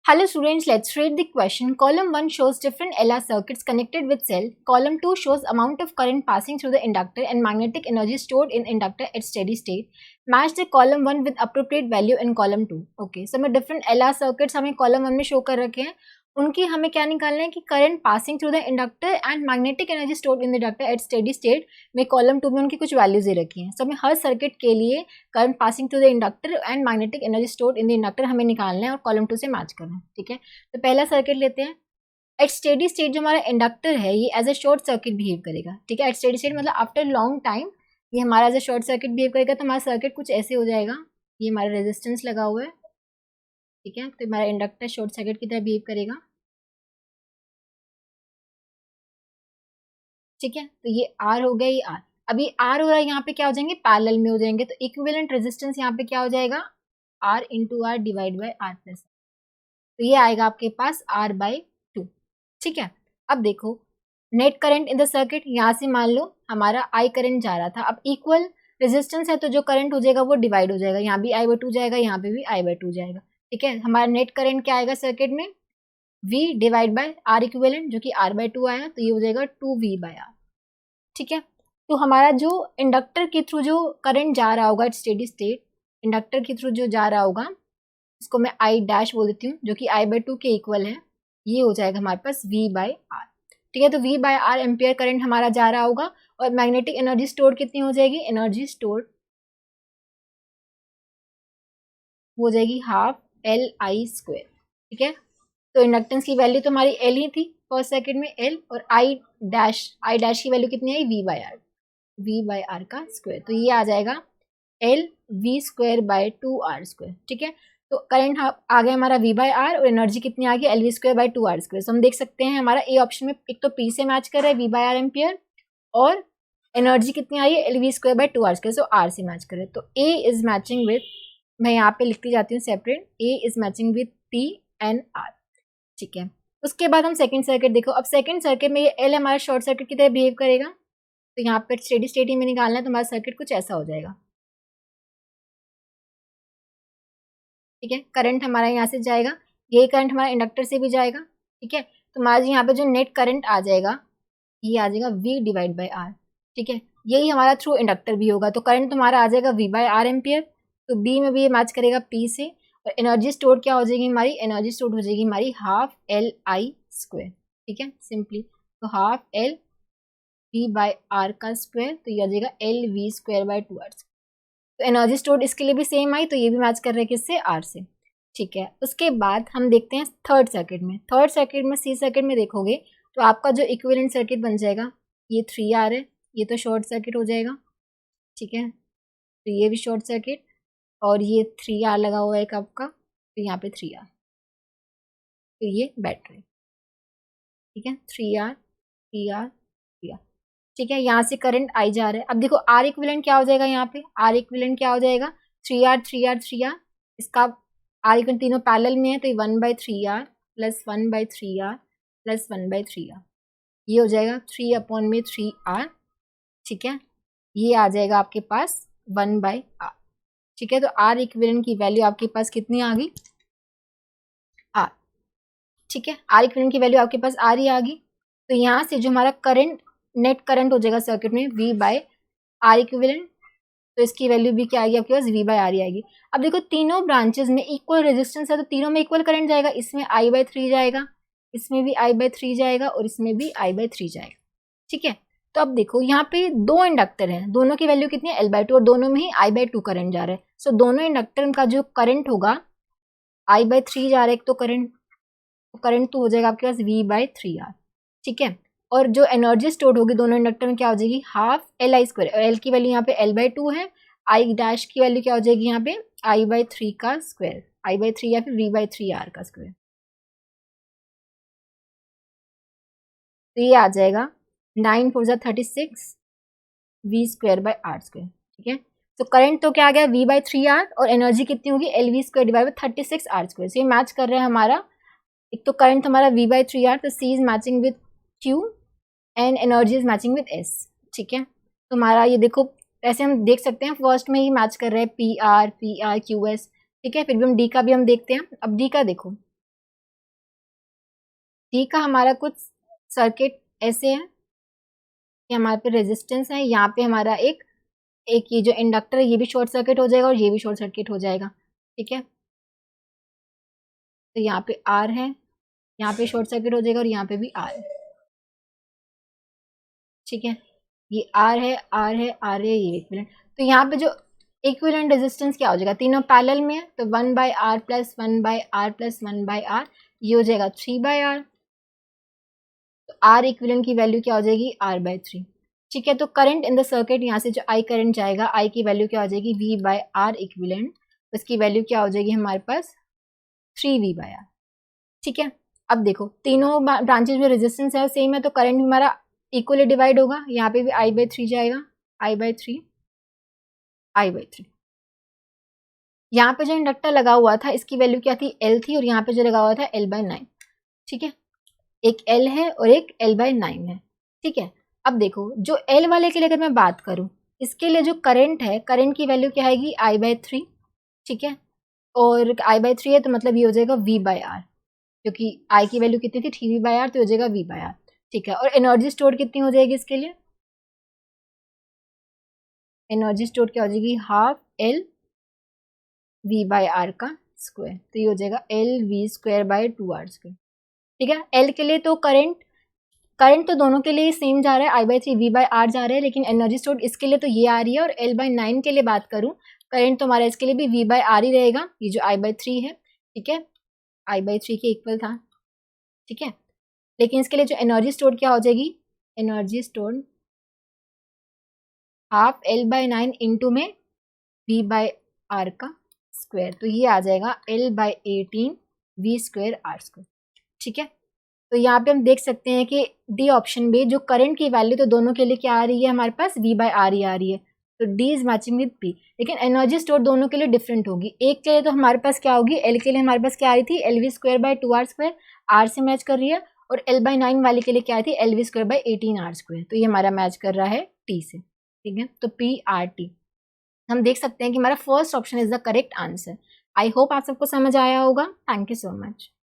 Hello students, let's read the question. Column 1 shows different LR circuits connected with cell. Column 2 shows amount of current passing through the inductor and magnetic energy stored in inductor at steady state. Match the column 1 with appropriate value in column 2. Okay, so हमें different LR circuits हमें column 1 में show कर रखे हैं. उनकी हमें क्या निकालना है कि current passing through the inductor and magnetic energy stored in the inductor at steady state में कॉलम 2 में उनकी कुछ वैल्यूज दे रखी हैं. सो हमें हर सर्किट के लिए current passing through the inductor and magnetic energy stored in the inductor हमें निकालना है और कॉलम 2 से मैच करना है. ठीक है, तो पहला सर्किट लेते हैं. एट स्टेडी स्टेट जो हमारा इंडक्टर है ये as a short circuit behave करेगा. ठीक है, एट स्टेडी स्टेट मतलब आफ्टर लॉन्ग टाइम ये हमारा as a short circuit behave करेगा. तो हमारा सर्किट कुछ ऐसे हो जाएगा. ये हमारा रेजिस्टेंस लगा हुआ है. ठीक है, तो हमारा इंडक्टर शॉर्ट सर्किट की तरह बिहेव करेगा. ठीक है, तो ये आर हो गया, ये आर. अभी आर हो रहा है, यहाँ पे क्या हो जाएंगे, पैरेलल में हो जाएंगे. तो इक्विवेलेंट रेजिस्टेंस यहाँ पे क्या हो जाएगा, R into R divide by R plus. तो ये आएगा आपके पास आर बाई 2. ठीक है, अब देखो net current in the circuit. यहाँ से मान लो हमारा आई करंट जा रहा था. अब इक्वल रेजिस्टेंस है तो जो करंट हो जाएगा वो डिवाइड हो जाएगा. यहाँ भी आई बाई 2 जाएगा, यहाँ पे भी आई बाई 2 जाएगा. ठीक है, हमारा नेट करंट क्या आएगा सर्किट में, V divide by R equivalent जो कि आर बाई 2 आया. तो ये हो जाएगा 2V बाय आर. ठीक है, तो हमारा जो इंडक्टर के थ्रू जो करंट जा रहा होगा एट स्टेडी स्टेट, इंडक्टर के थ्रू जो जा रहा होगा इसको मैं आई डैश बोल देती हूँ जो कि आई बाई 2 के इक्वल है. ये हो जाएगा हमारे पास V बाई आर. ठीक है, तो V by R ampere current हमारा जा रहा होगा. और मैग्नेटिक एनर्जी स्टोर कितनी हो जाएगी, एनर्जी स्टोर हो जाएगी हाफ एल आई स्क्वायर. ठीक है, तो इंडक्टेंस की वैल्यू तो हमारी एल ही थी फर्स्ट सेकंड में, एल. और आई डैश की वैल्यू कितनी आई, वी बाई आर का स्क्वायर. तो ये आ जाएगा L V square by 2 R square. ठीक है, तो करंट आ गया हमारा वी बाई आर और एनर्जी कितनी आ गई, L V square by 2 R square. तो हम देख सकते हैं हमारा ए ऑप्शन में एक तो पी से मैच कर रहा है वी बाई आर एम्पियर, और एनर्जी कितनी आई है, L V square by 2 R square. So R से मैच कर रहे हैं. तो ए इज मैचिंग विथ, मैं यहाँ पे लिखती जाती हूँ separate, A is matching with P and R. ठीक है, उसके बाद हम सेकंड सर्किट देखो. अब सेकंड सर्किट में ये एल हमारा शॉर्ट सर्किट की तरह बिहेव करेगा. तो यहाँ पे स्टेडी स्टेट में निकालना है तो हमारा सर्किट कुछ ऐसा हो जाएगा. ठीक है, करंट हमारा यहाँ से जाएगा, यही करंट हमारा इंडक्टर से भी जाएगा. ठीक है, तो हमारा यहाँ पे जो नेट करंट आ जाएगा ये आ जाएगा V डिवाइड बाई आर. ठीक है, यही हमारा थ्रू इंडक्टर भी होगा. तो करंट तुम्हारा आ जाएगा V बाई आर एम्पियर. तो B में भी ये मैच करेगा P से. और एनर्जी स्टोर क्या हो जाएगी हमारी, एनर्जी स्टोर हो जाएगी हमारी हाफ एल आई स्क्वायर. ठीक है, सिंपली तो half L V by R का स्क्वायर. तो ये आ जाएगा L V square by 2 R. तो एनर्जी स्टोर इसके लिए भी सेम आई, तो ये भी मैच कर रहे हैं किससे, आर से. ठीक है, उसके बाद हम देखते हैं थर्ड सर्किट में. थर्ड सर्किट में सी सर्किट में देखोगे तो आपका जो इक्विवेलेंट सर्किट बन जाएगा, ये 3R है, ये तो शॉर्ट सर्किट हो जाएगा. ठीक है, तो ये भी शॉर्ट सर्किट, और ये 3R लगा हुआ है कप का, तो यहाँ पे 3R, तो ये बैटरी. ठीक है, 3R 3R 3R. ठीक है, यहाँ से करंट आई जा रहा है. अब देखो आर इक्विवेलेंट क्या हो जाएगा, यहाँ पे आर इक्विवेलेंट क्या हो जाएगा, 3R 3R 3R. इसका आर इक्विवेलेंट तीनों पैरेलल में है तो ये 1/3R plus 1/3R plus 1/3R. ये हो जाएगा 3/3R. ठीक है, ये आ जाएगा आपके पास 1/R. ठीक है, तो आर इक्विवेलेंट की वैल्यू आपके पास कितनी आ गई, आर. ठीक है, आर इक्विवेलेंट की वैल्यू आपके पास आर ही आ गई. तो यहाँ से जो हमारा करंट नेट करंट हो जाएगा सर्किट में V बाय आर इक्विवेलेंट. तो इसकी वैल्यू भी क्या आएगी आपके पास, V बाय आर ही आएगी. अब देखो तीनों ब्रांचेस में इक्वल रेजिस्टेंस है तो तीनों में इक्वल करंट जाएगा. इसमें I/3 जाएगा, इसमें भी I/3 जाएगा, और इसमें भी I/3 जाएगा. ठीक है, तो अब देखो यहाँ पे दो इंडक्टर हैं, दोनों की वैल्यू कितनी है, L/2, और दोनों में ही I/2 करंट जा रहा है. सो दोनों इंडक्टर का जो करंट होगा I/3 जा रहा है एक तो करंट तो हो जाएगा आपके पास V/3R. ठीक है, और जो एनर्जी स्टोर्ड होगी दोनों इंडक्टर में क्या हो जाएगी, half L I square. L की वैल्यू यहाँ पे L/2 है, आई डैश की वैल्यू क्या हो जाएगी यहाँ पे I/3 का स्क्वायर, I/3 या फिर V/3R का स्क्वायर. तो ये आ जाएगा 9 4 जा 36 V square by R square. ठीक है, तो करंट तो क्या आ गया V/3R, और एनर्जी कितनी होगी LV square divide by 36 R square. तो ये मैच कर रहा है हमारा, एक तो करंट हमारा V/3R, तो C is matching with Q and energy is matching with S. ठीक है, तो हमारा ये देखो ऐसे हम देख सकते हैं फर्स्ट में ही मैच कर रहे हैं PR QR QS. ठीक है, फिर भी हम D का भी हम देखते हैं. अब D का देखो, टी का हमारा कुछ सर्किट ऐसे है कि हमारे पे रेजिस्टेंस है, यहाँ पे हमारा एक ये जो इंडक्टर है ये भी शॉर्ट सर्किट हो जाएगा और ये भी शॉर्ट सर्किट हो जाएगा, ठीक है। तो यहाँ पे आर है, यहाँ पे शॉर्ट सर्किट हो जाएगा और यहाँ पे भी आर है, ठीक है। ये आर है, आर है, आर है, ये इक्विवेलेंट। तो यहाँ पे जो इक्विवेलेंट रेजिस्टेंस क्या हो जाएगा, तीनों पैरेलल में है, तो 1/R plus 1/R plus 1/R, ये हो जाएगा 3/R। तो R इक्विवेलेंट की वैल्यू क्या हो जाएगी, R/3, ठीक है। तो करंट इन द सर्किट, यहाँ से जो I करंट जाएगा, I की वैल्यू क्या हो जाएगी, V/R इक्विवेलेंट, उसकी वैल्यू क्या हो जाएगी हमारे पास 3V/R, ठीक है। अब देखो तीनों ब्रांचेज में रेजिस्टेंस है सेम है, तो करंट हमारा इक्वली डिवाइड होगा, यहाँ पे भी I/3 जाएगा, I/3, I/3। यहाँ पे जो इंडक्टर लगा हुआ था इसकी वैल्यू क्या थी, L थी, और यहाँ पे जो लगा हुआ था L/9, ठीक है। एक L है और एक L/9 है, ठीक है। अब देखो जो L वाले के लिए अगर मैं बात करूँ, इसके लिए जो करंट है, करंट की वैल्यू क्या आएगी, I/3, ठीक है। और I/3 है तो मतलब ये हो जाएगा V/R, क्योंकि I की वैल्यू कितनी थी, 3V/R, तो हो जाएगा V/R, ठीक है। और एनर्जी स्टोर कितनी हो जाएगी इसके लिए, एनर्जी स्टोर क्या हो जाएगी, हाफ L V/R का स्क्वायर, तो ये हो जाएगा LV²/2R², ठीक है। L के लिए तो करंट तो दोनों के लिए सेम जा रहा है, I/3 V/R जा रहा है, लेकिन एनर्जी स्टोर इसके लिए तो ये आ रही है। और L/9 के लिए बात करूँ, करंट तो हमारा इसके लिए भी V/R ही रहेगा, ये जो I/3 है, ठीक है, I/3 के इक्वल था, ठीक है। लेकिन इसके लिए जो एनर्जी स्टोर क्या हो जाएगी, energy store half L/9 into में V/R का स्क्वायर, तो ये आ जाएगा L/18 V²R², ठीक है। तो यहाँ पे हम देख सकते हैं कि डी ऑप्शन में जो करंट की वैल्यू तो दोनों के लिए क्या आ रही है हमारे पास, V/R ही आ रही है, तो D is matching with P. लेकिन एनर्जी स्टोर दोनों के लिए डिफरेंट होगी, एक के लिए तो हमारे पास क्या होगी, एल के लिए हमारे पास क्या आ रही थी, LV²/2R², आर से मैच कर रही है, और L/9 वाले के लिए क्या आई थी, LV²/18R², तो ये हमारा मैच कर रहा है टी से, ठीक है। तो PRT हम देख सकते हैं कि हमारा first option is the correct answer. I hope आप सबको समझ आया होगा। Thank you so much.